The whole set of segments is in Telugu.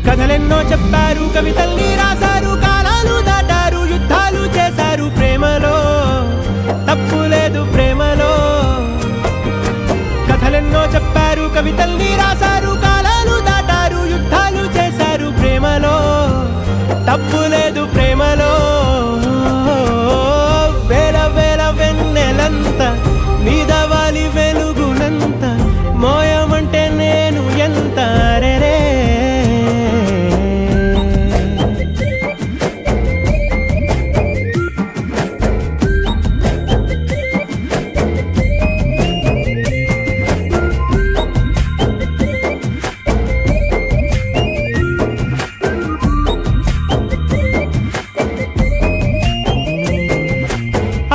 కథలెన్నో చెప్పారు, కవితల్ని రాశారు, కాలాలు దాటారు, యుద్ధాలు చేశారు. ప్రేమలో తప్పు లేదు, ప్రేమలో. కథలెన్నో చెప్పారు, కవితల్ని రాశారు, కాలాలు దాటారు, యుద్ధాలు చేశారు. ప్రేమలో తప్పు లేదు, ప్రేమలో. వేల వేల వెన్నెలంత మీద వాలి వెలుగునంత మోయమంటే నేను ఎంత రే.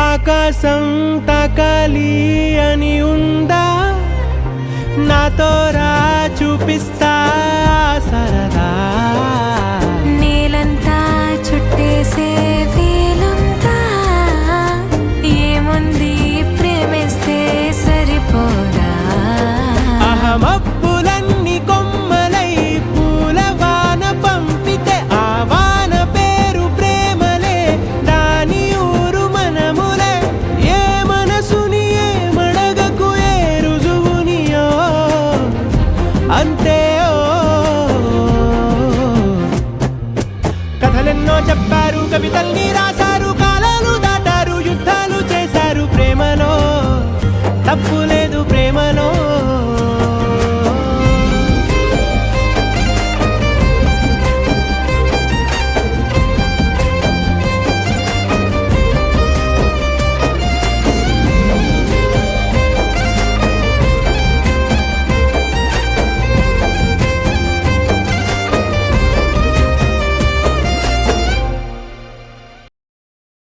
ఆకాశం తాకాలి అని ఉందా, నాతో రా చూపిస్తా సరదా. నేలంతా చుట్టేసే వీలుందా, ఏముంది ప్రేమిస్తే సరిపోదా. అహమప్పులన్నీ కొమ్మలై పూలవాన పంపితే ఆ వాన పేరు ప్రేమలే, దాని ఊరు మనములే. ఏ మనసుని ఏ మడగకు ఏ రుజువునియో అంతే. కథలెన్నో చెప్పారు, కవితల్ని